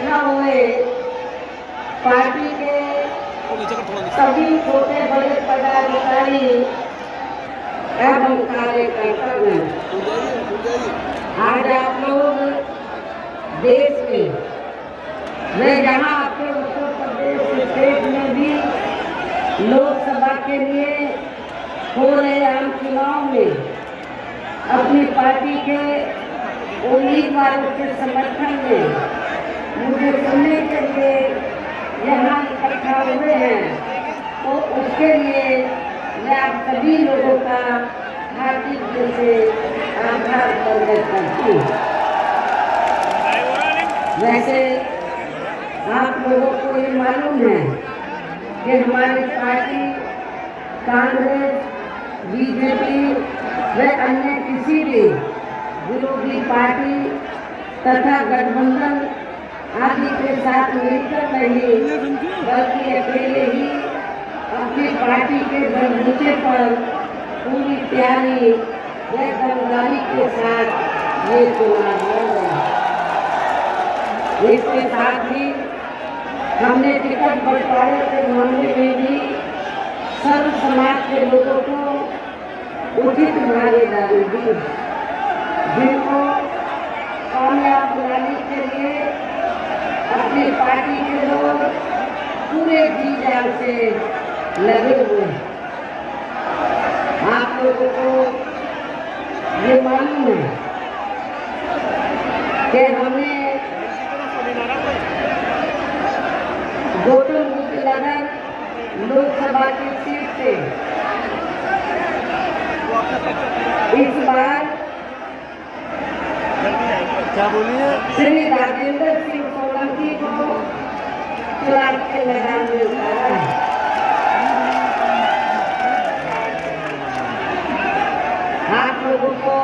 इकट्ठा हुए पार्टी के सभी छोटे बड़े पदाधिकारी एवं कार्यकर्ता। आज आप लोग देश में व यहाँ आपके उत्तर प्रदेश स्टेट में भी लोकसभा के लिए हो रहे आम चुनाव में अपनी पार्टी के उम्मीदवारों के समर्थन में मुझे सुनने के लिए यहाँ इकट्ठा हुए हैं, तो उसके लिए मैं आप सभी लोगों का हार्दिक दिल से आभार प्रकट करती हूँ। वैसे आप लोगों को ये मालूम है कि हमारी पार्टी कांग्रेस, बीजेपी व अन्य किसी भी विरोधी पार्टी तथा गठबंधन आदि के साथ मिलकर नहीं, बल्कि अकेले ही अपनी पार्टी के बलबूते पर पूरी तैयारी व दमदारी के साथ ये चुनाव लड़ रहे हैं। इसके साथ ही हमने टिकट बंटवारे के मामले में भी सर्व समाज के लोगों को उचित भागीदारी दी, जिनको कामयाब बनाने के लिए अपनी पार्टी के लोग पूरे जी जान से लगे हुए हैं। आप लोगों को ये मालूम है कि हमें गौतम बुद्ध नगर लोकसभा की सीट से इस बार क्या बोलिए श्री राजेंद्र सिंह सोलंकी को चुनाव के मैदान में उतारा है। आप लोगों को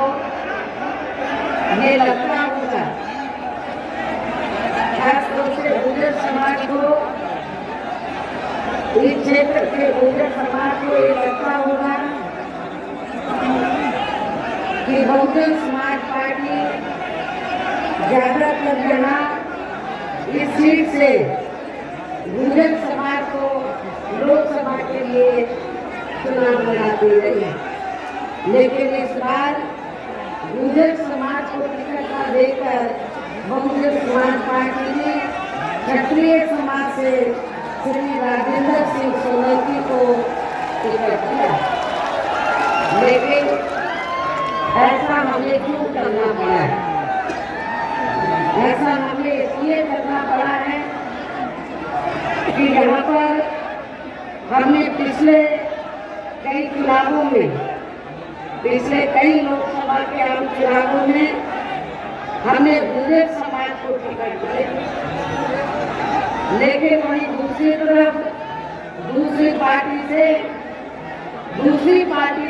ये लगता होगा, खासतौर से गुर्जर समाज को, इस क्षेत्र के गुर्जर समाज को ये लगता होगा कि बहुजन समाज पार्टी ज्यादातर यहाँ इस सीट से गुर्जर समाज को लोकसभा के लिए चुनाव लड़ाती रही है, लेकिन इस बार गुर्जर समाज को टिकट न देकर बहुजन समाज पार्टी ने क्षत्रिय समाज से श्री राजेंद्र सिंह सोलंकी को टिकट दिया। लेकिन ऐसा हमें क्यों करना पड़ा है? ऐसा हमें इसलिए करना पड़ा है कि यहाँ पर हमने पिछले कई चुनावों में, पिछले कई लोकसभा के आम चुनावों में हमने गुर्जर समाज को टिकट दिया, लेकिन वहीं दूसरी तरफ दूसरी पार्टी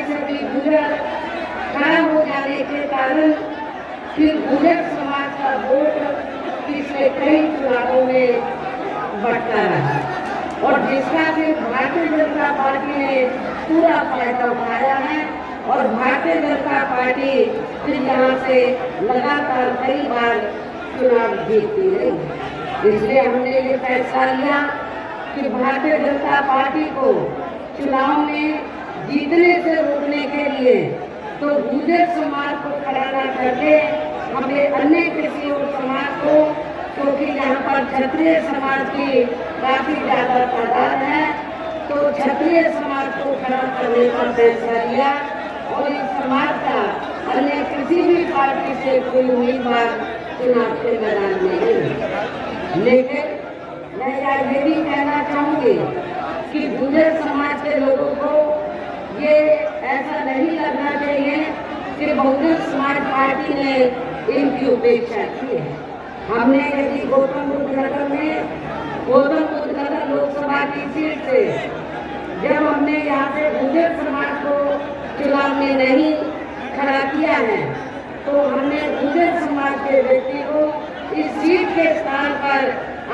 से भी गुर्जर खड़ा हो जाने के कारण फिर गुर्जर समाज का वोट पिछले कई चुनावों में बढ़ता रहा, और जिसका फिर भारतीय जनता पार्टी ने पूरा फायदा उठाया है, और भारतीय जनता पार्टी फिर यहाँ से लगातार कई बार चुनाव जीतती रही। इसलिए हमने ये फैसला लिया कि भारतीय जनता पार्टी को चुनाव में जीतने से रोकने के लिए तो गुर्जर समाज को खड़ा न करके हमें अन्य किसी और समाज को, क्योंकि यहाँ पर क्षत्रिय समाज की काफी ज्यादा तादाद है, तो क्षत्रिय समाज को खड़ा करने का फैसला लिया, और इस समाज का अन्य किसी भी पार्टी से कोई उम्मीदवार चुनाव के मैदान में नहीं। लेकिन मैं ये भी कहना चाहूंगी कि गुर्जर समाज के लोगों को ये ऐसा नहीं लगना चाहिए कि बहुजन समाज पार्टी ने इनकी उपेक्षा की है। हमने यदि गौतम बुद्ध नगर लोकसभा की सीट से जब हमने यहाँ से गुर्जर समाज को चुनाव में नहीं खड़ा किया है, तो हमने गुर्जर समाज के व्यक्ति को इस सीट के स्थान पर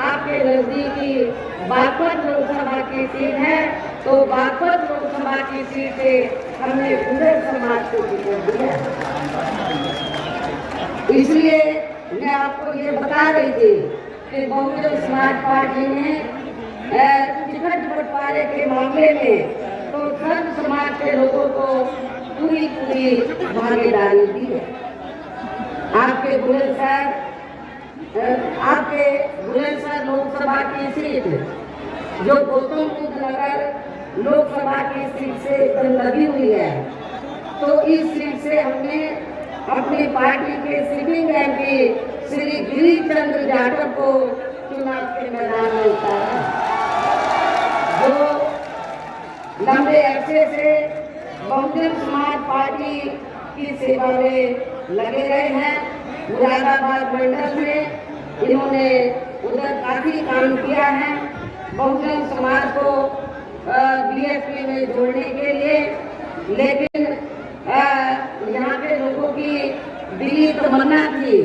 आपके नजदीकी बागपत लोकसभा की सीट है, तो बागपत लोकसभा की सीट से हमने गुर्जर समाज को टिकट दिया। इसलिए मैं आपको ये बता रही थी कि बहुजन समाज पार्टी ने टिकट बंटवारे के मामले में तो सर्व समाज के लोगों को पूरी भागीदारी दी है। आपके बुलंदशहर लोकसभा की सीट जो गौतम बुद्ध नगर लोकसभा की सीट से लगी हुई है, तो इस सीट से हमने अपनी पार्टी के सिटिंग एमपी श्री गिरीश चंद्र जाटव को चुनाव के मैदान में उतारा, जो लंबे अरसे से बहुजन समाज पार्टी की सेवा में लगे रहे हैं। मुरादाबाद मंडल में इन्होंने उधर काफी काम किया है बहुजन समाज को बीएसपी में जोड़ने के लिए, लेकिन यहाँ के लोगों की दिली तमन्ना थी,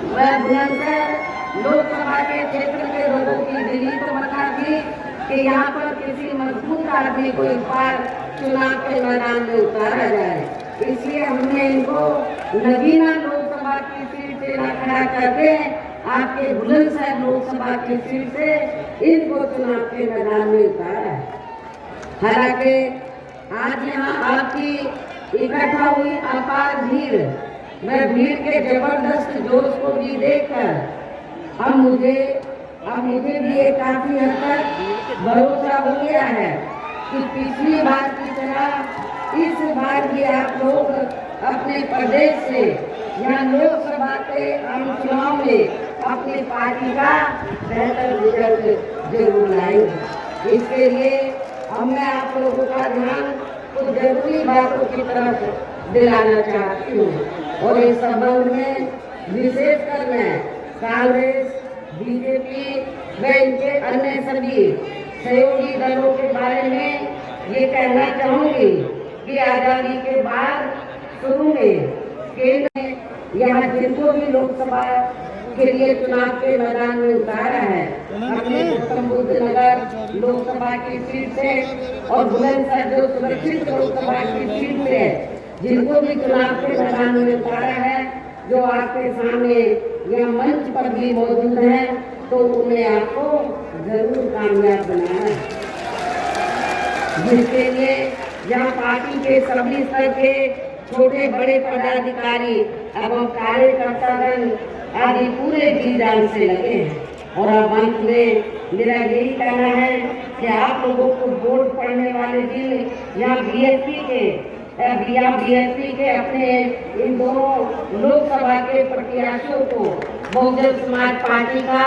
बुलंदशहर लोकसभा के क्षेत्र के लोगों की दिली तमन्ना थी कि यहाँ पर किसी मजबूत आदमी को इस बार चुनाव के मैदान में उतारा जाए। इसलिए हमने इनको नगीना लोकसभा की सीट से न खड़ा करके आपके बुलंदशहर लोकसभा की सीट से इनको चुनाव के मैदान में उतारा है। हालांकि आज यहाँ आपकी इकट्ठा हुई अपार भीड़, मैं भीड़ के जबरदस्त जोश को भी देखकर अब मुझे भी ये काफी हद तक भरोसा हो गया है कि पिछली बार की तरह इस बार भी आप लोग अपने प्रदेश से या लोकसभा के आम चुनाव में अपनी पार्टी का बेहतर रिजल्ट जरूर लाएंगे। इसके लिए अब मैं आप लोगों का ध्यान कुछ जरूरी बातों की तरफ दिलाना चाहती हूँ और इस संबंध में विशेषकर मैं कांग्रेस, बीजेपी व इनके अन्य सभी सहयोगी दलों के बारे में ये कहना चाहूंगी कि आजादी के बाद शुरू में केंद्र ने यहाँ जिनको भी लोकसभा के लिए चुनाव के मैदान में उतारा है, अपने गौतम बुद्ध नगर लोकसभा की सीट से और बुलंदशहर जो सुरक्षित लोकसभा की सीट से जिनको भी चुनाव के मैदान में उतारा है, जो आपके सामने यहाँ मंच पर भी मौजूद है, तो उन्हें आपको जरूर कामयाब बनाना है, जिसके लिए यहाँ पार्टी के सभी स्तर के छोटे बड़े पदाधिकारी एवं कार्यकर्तागण आदि पूरे जी जान से लगे हैं। और अब अंत में मेरा यही कहना है कि आप लोगों को वोट पड़ने वाले दिन यहाँ बीएसपी के अपने इन दोनों लोकसभा के प्रत्याशियों को बहुजन समाज पार्टी का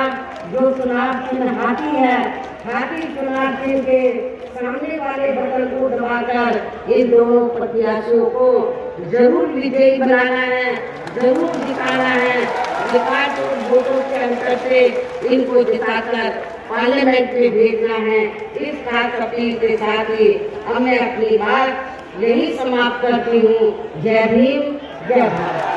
जो चुनाव चिन्ह हाथी है, हाथी चुनाव चिन्ह के सामने वाले बटन को दबाकर इन दोनों प्रत्याशियों को जरूर विजयी बनाना है, जरूर जिताना है। रिकॉर्ड वोटों के अंतर से इनको जिताकर पार्लियामेंट में भेजना है। इस खास अपील के साथ ही अब मैं अपनी बात यही समाप्त करती हूँ। जय भीम, जय भारत।